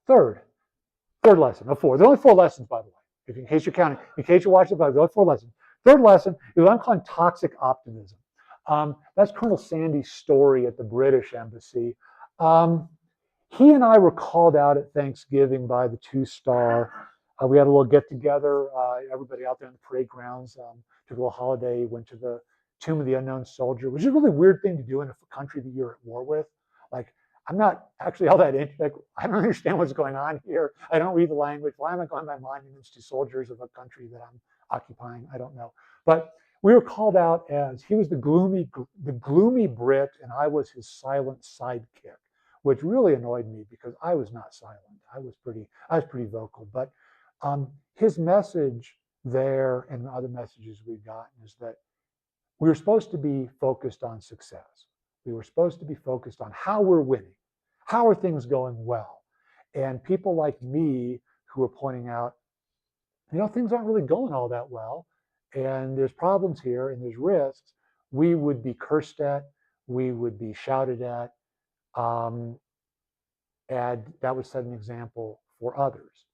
Third lesson of four. There's only 4 lessons, by the way, in case you're counting, in case you're watching, there's only 4 lessons. Third lesson is what I'm calling toxic optimism. That's Colonel Sandy's story at the British Embassy. He and I were called out at Thanksgiving by the 2-star. We had a little get together, everybody out there in the parade grounds, took a little holiday, went to the Tomb of the Unknown Soldier, which is a really weird thing to do in a country that you're at war with. Like, I'm not actually all that into, like, I don't understand what's going on here. I don't read the language. Why am I going by monuments to soldiers of a country that I'm occupying? I don't know. But we were called out as he was the gloomy Brit, and I was his silent sidekick, which really annoyed me because I was not silent. I was pretty vocal. But his message there and the other messages we've gotten is that we were supposed to be focused on success. We were supposed to be focused on how we're winning, how are things going well. And people like me who are pointing out, things aren't really going all that well, and there's problems here, and there's risks, we would be cursed at, we would be shouted at, and that would set an example for others.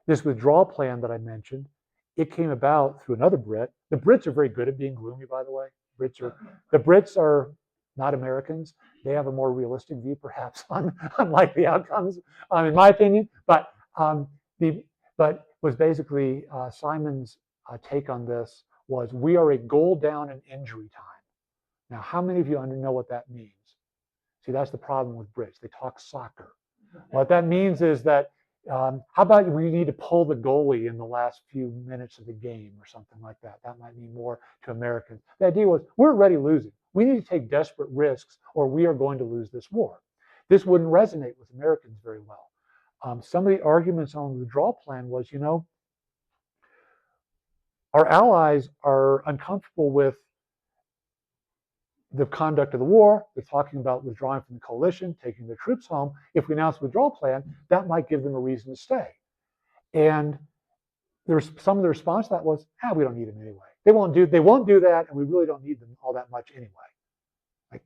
This withdrawal plan that I mentioned, it came about through another Brit. The Brits are very good at being gloomy, by the way. The Brits are not Americans. They have a more realistic view, perhaps, on likely outcomes, in my opinion. But was basically Simon's take on this was, we are a goal down in injury time. Now, how many of you know what that means? See, that's the problem with Brits. They talk soccer. What that means is that, how about we need to pull the goalie in the last few minutes of the game or something like that? That might mean more to Americans. The idea was, we're already losing. We need to take desperate risks or we are going to lose this war. This wouldn't resonate with Americans very well. Some of the arguments on the withdrawal plan was, our allies are uncomfortable with the conduct of the war. They're talking about withdrawing from the coalition, taking their troops home. If we announce a withdrawal plan, that might give them a reason to stay. And there's some of the response to that was, we don't need them anyway. They won't do that, and we really don't need them all that much anyway. Like,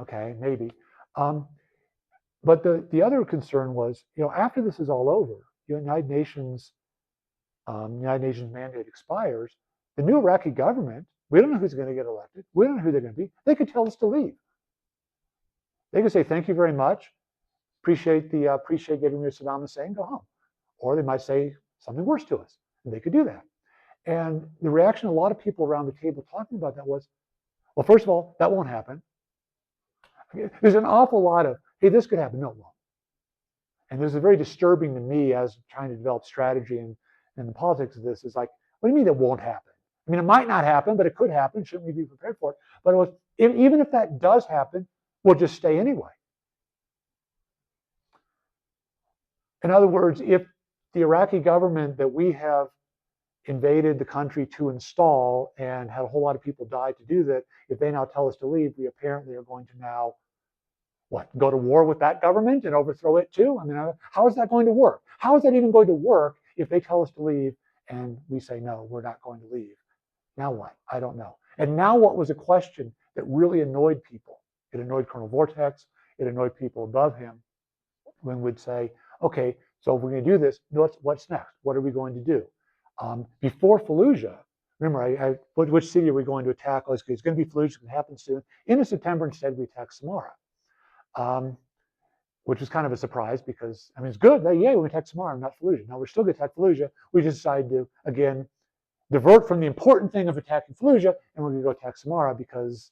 okay, maybe. But the other concern was, after this is all over, United Nations mandate expires, the new Iraqi government, we don't know who's going to get elected. We don't know who they're going to be. They could tell us to leave. They could say, thank you very much. Appreciate getting rid of Saddam Hussein, go home. Or they might say something worse to us, and they could do that. And the reaction of a lot of people around the table talking about that was, well, first of all, that won't happen. There's an awful lot of, hey, this could happen. No, it won't. And this is very disturbing to me as trying to develop strategy and the politics of this is like, what do you mean it won't happen? I mean, it might not happen, but it could happen. Shouldn't we be prepared for it? But it was, even if that does happen, we'll just stay anyway. In other words, if the Iraqi government that we have invaded the country to install and had a whole lot of people die to do that, if they now tell us to leave, we apparently are going to now, go to war with that government and overthrow it too? I mean, how is that going to work? How is that even going to work if they tell us to leave and we say, no, we're not going to leave? Now what? I don't know. And now what was a question that really annoyed people? It annoyed Colonel Vortex. It annoyed people above him when we'd say, okay, so if we're going to do this, what's next? What are we going to do? Before Fallujah, remember, which city are we going to attack? Oh, it's going to be Fallujah. It's going to happen soon. In September, instead, we attacked Samarra, which was kind of a surprise because, I mean, it's good. Yeah, we attacked Samarra, not Fallujah. Now, we're still going to attack Fallujah. We just decided to, again, divert from the important thing of attacking Fallujah, and we're going to go attack Samarra because,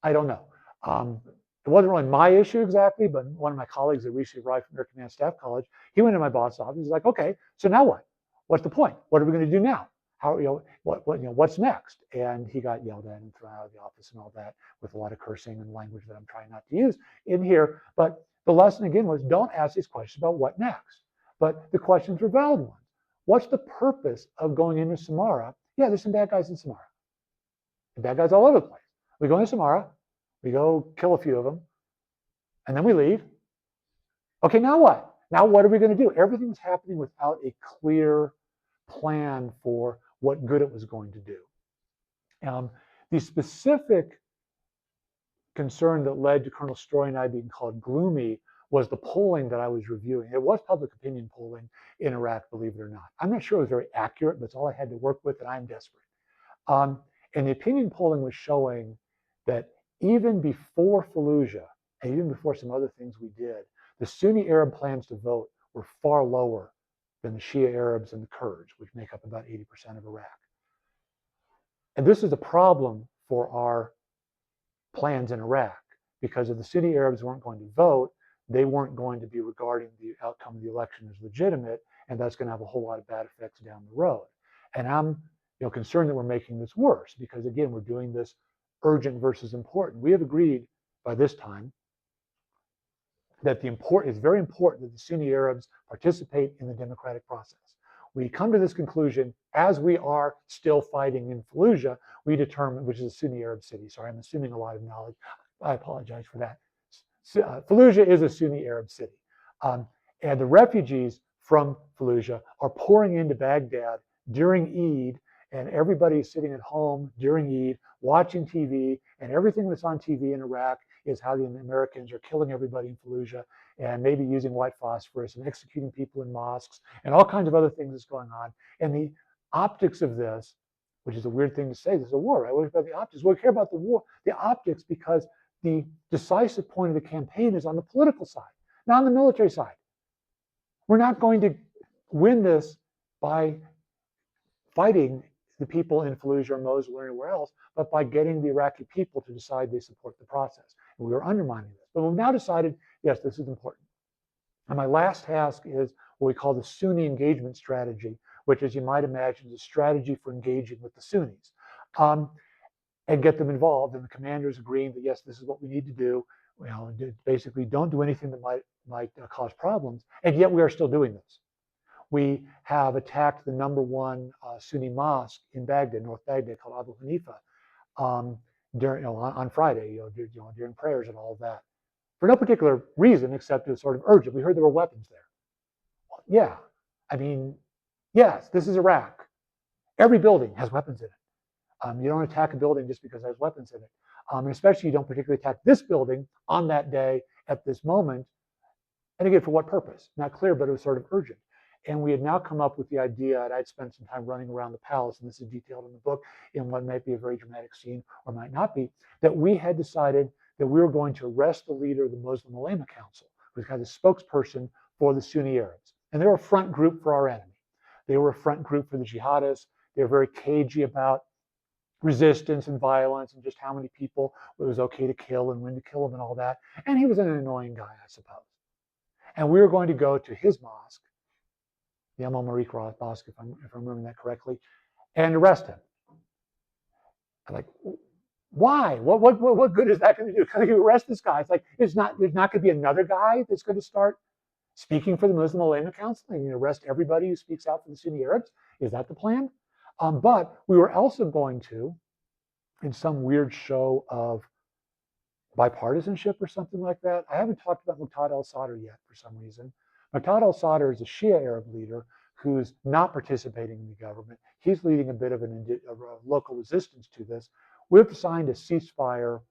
I don't know. It wasn't really my issue exactly, but one of my colleagues that recently arrived from Air Command Staff College, he went to my boss's office. He's like, okay, so now what? What's the point? What are we going to do now? What's next? And he got yelled at and thrown out of the office and all that with a lot of cursing and language that I'm trying not to use in here. But the lesson again was, don't ask these questions about what next. But the questions were valid ones. What's the purpose of going into Samarra? Yeah, there's some bad guys in Samarra. The bad guys all over the place. We go into Samarra, we go kill a few of them, and then we leave. Okay, now what? Now what are we going to do? Everything's happening without a clear plan for what good it was going to do. The specific concern that led to Colonel Story and I being called gloomy was the polling that I was reviewing. It was public opinion polling in Iraq, believe it or not. I'm not sure it was very accurate, but it's all I had to work with, and I'm desperate. Um, and the opinion polling was showing that even before Fallujah, and even before some other things we did, the Sunni Arab plans to vote were far lower than the Shia Arabs and the Kurds, which make up about 80% of Iraq. And this is a problem for our plans in Iraq, because if the Sunni Arabs weren't going to vote, they weren't going to be regarding the outcome of the election as legitimate, and that's going to have a whole lot of bad effects down the road. And I'm concerned that we're making this worse, because again, we're doing this urgent versus important. We have agreed by this time that it's very important that the Sunni Arabs participate in the democratic process. We come to this conclusion as we are still fighting in Fallujah. We determine, which is a Sunni Arab city. Sorry, I'm assuming a lot of knowledge. I apologize for that. Fallujah is a Sunni Arab city. And the refugees from Fallujah are pouring into Baghdad during Eid, and everybody is sitting at home during Eid watching TV, and everything that's on TV in Iraq is how the Americans are killing everybody in Fallujah and maybe using white phosphorus and executing people in mosques and all kinds of other things that's going on. And the optics of this, which is a weird thing to say, this is a war, right? What about the optics? Well, we care about the war, the optics, because the decisive point of the campaign is on the political side, not on the military side. We're not going to win this by fighting the people in Fallujah or Mosul or anywhere else, but by getting the Iraqi people to decide they support the process. And we were undermining this. But we've now decided, yes, this is important. And my last task is what we call the Sunni engagement strategy, which, as you might imagine, is a strategy for engaging with the Sunnis and get them involved. And the commanders agreeing that, yes, this is what we need to do. Basically, don't do anything that might cause problems. And yet we are still doing this. We have attacked the number one Sunni mosque in Baghdad, North Baghdad, called Abu Hanifa, on Friday, during prayers and all of that, for no particular reason except it was sort of urgent. We heard there were weapons there. Well, yeah, I mean, yes, this is Iraq. Every building has weapons in it. You don't attack a building just because it has weapons in it, and especially you don't particularly attack this building on that day at this moment. And again, for what purpose? Not clear, but it was sort of urgent. And we had now come up with the idea, and I'd spent some time running around the palace, and this is detailed in the book in what might be a very dramatic scene or might not be, that we had decided that we were going to arrest the leader of the Muslim Ulema Council, who's kind of the spokesperson for the Sunni Arabs. And they were a front group for our enemy. They were a front group for the jihadists. They were very cagey about resistance and violence and just how many people it was okay to kill and when to kill them and all that. And he was an annoying guy, I suppose. And we were going to go to his mosque, the Amal Marik Mosque, if I'm remembering that correctly, and arrest him. I'm like, why? What good is that going to do? Because you arrest this guy. It's like, there's not going to be another guy that's going to start speaking for the Muslim Ulema Council and you arrest everybody who speaks out for the Sunni Arabs. Is that the plan? But we were also going to, in some weird show of bipartisanship or something like that. I haven't talked about Muqtada al-Sadr yet for some reason. Muqtada al-Sadr is a Shia Arab leader who's not participating in the government. He's leading a bit of a local resistance to this. We've signed a ceasefire.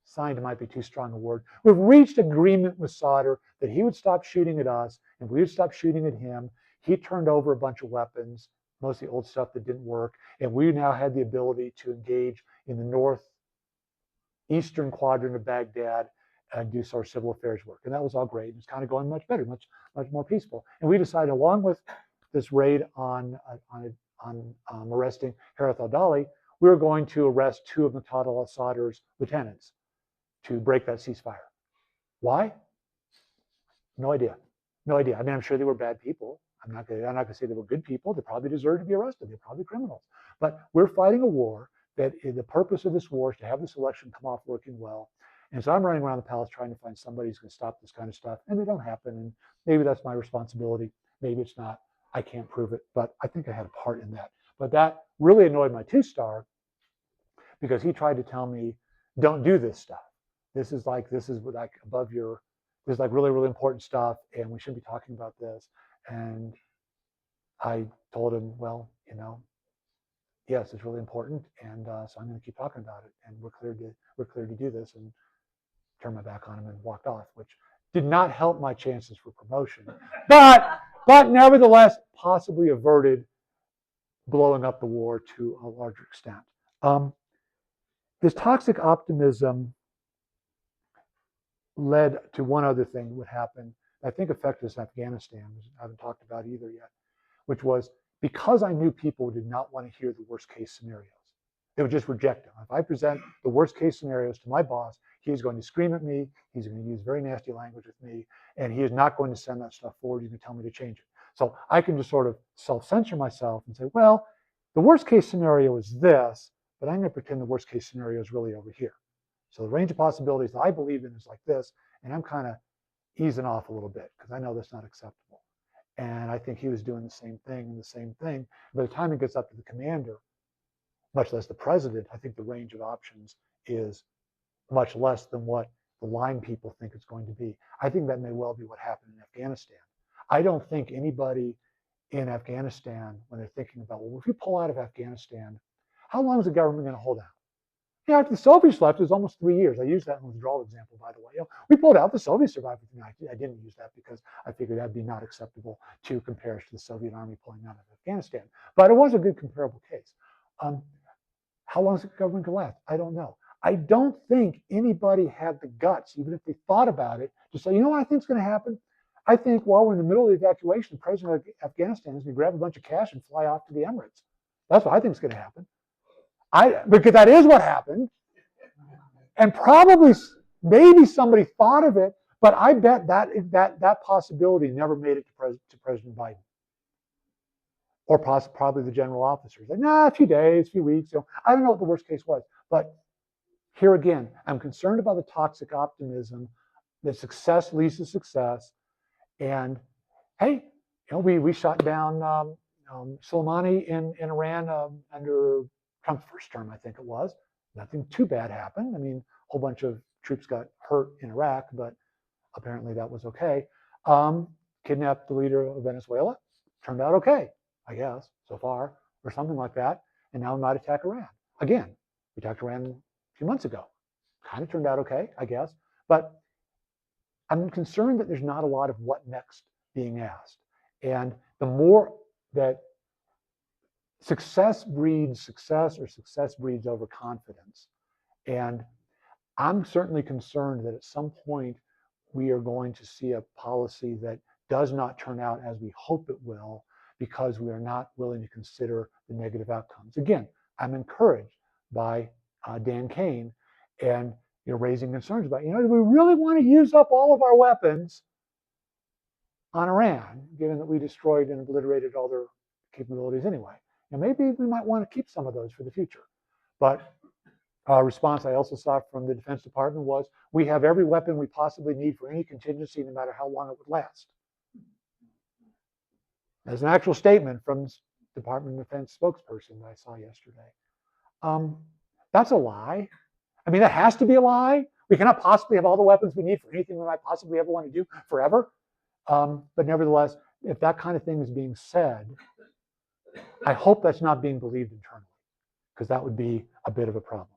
Signed might be too strong a word. We've reached agreement with Sadr that he would stop shooting at us and we would stop shooting at him. He turned over a bunch of weapons, mostly old stuff that didn't work, and we now had the ability to engage in the northeastern quadrant of Baghdad and do sort of civil affairs work. And that was all great. It was kind of going much better, much more peaceful. And we decided, along with this raid on arresting Harith al-Dali, we were going to arrest two of Muqtada al-Sadr's lieutenants to break that ceasefire. Why? No idea. No idea. I mean, I'm sure they were bad people. I'm not going to say they were good people. They probably deserve to be arrested. They're probably criminals. But we're fighting a war that the purpose of this war is to have this election come off working well. And so I'm running around the palace trying to find somebody who's going to stop this kind of stuff. And they don't happen. And maybe that's my responsibility. Maybe it's not. I can't prove it. But I think I had a part in that. But that really annoyed my two-star because he tried to tell me, don't do this stuff. This is like above your, this is like really, really important stuff. And we shouldn't be talking about this. And I told him, well, yes, it's really important, and so I'm going to keep talking about it. And we're clear to do this, and turned my back on him and walked off. Which did not help my chances for promotion, but nevertheless possibly averted blowing up the war to a larger extent. This toxic optimism led to one other thing that would happen, I think affected us in Afghanistan, which I haven't talked about either yet, which was because I knew people did not want to hear the worst case scenarios. They would just reject them. If I present the worst case scenarios to my boss, he is going to scream at me, he's going to use very nasty language with me, and he is not going to send that stuff forward. He's going to tell me to change it. So I can just sort of self-censor myself and say, well, the worst case scenario is this, but I'm going to pretend the worst case scenario is really over here. So the range of possibilities that I believe in is like this, and I'm kind of easing off a little bit because I know that's not acceptable. And I think he was doing the same thing and the same thing. By the time it gets up to the commander, much less the president, I think the range of options is much less than what the line people think it's going to be. I think that may well be what happened in Afghanistan. I don't think anybody in Afghanistan, when they're thinking about, well, if we pull out of Afghanistan, how long is the government going to hold out? Yeah, after the Soviets left, it was almost 3 years. I used that in the withdrawal example, by the way. We pulled out, the Soviets survived. I didn't use that because I figured that'd be not acceptable to compare to the Soviet army pulling out of Afghanistan. But it was a good comparable case. How long is the government going to last? I don't know. I don't think anybody had the guts, even if they thought about it, to say, you know what I think is going to happen? I think while we're in the middle of the evacuation, the president of Afghanistan is going to grab a bunch of cash and fly off to the Emirates. That's what I think is going to happen. Because that is what happened. And probably, maybe somebody thought of it, but I bet that possibility never made it to President Biden. Or probably the general officers. Like, nah, a few days, a few weeks. I don't know what the worst case was. But here again, I'm concerned about the toxic optimism that success leads to success. And hey, we shot down Soleimani in Iran under Trump's first term, I think it was. Nothing too bad happened. I mean, a whole bunch of troops got hurt in Iraq, but apparently that was okay. Kidnapped the leader of Venezuela. Turned out okay, I guess, so far, or something like that. And now we might attack Iran. Again, we attacked Iran a few months ago. Kind of turned out okay, I guess. But I'm concerned that there's not a lot of what next being asked. And the more that success breeds success or success breeds overconfidence. And I'm certainly concerned that at some point we are going to see a policy that does not turn out as we hope it will because we are not willing to consider the negative outcomes. Again, I'm encouraged by Dan Kane and raising concerns about, do we really want to use up all of our weapons on Iran, given that we destroyed and obliterated all their capabilities anyway? And maybe we might want to keep some of those for the future. But a response I also saw from the Defense Department was, we have every weapon we possibly need for any contingency, no matter how long it would last. There's an actual statement from the Department of Defense spokesperson that I saw yesterday. That's a lie. I mean, that has to be a lie. We cannot possibly have all the weapons we need for anything we might possibly ever want to do forever. But nevertheless, if that kind of thing is being said, I hope that's not being believed internally, because that would be a bit of a problem.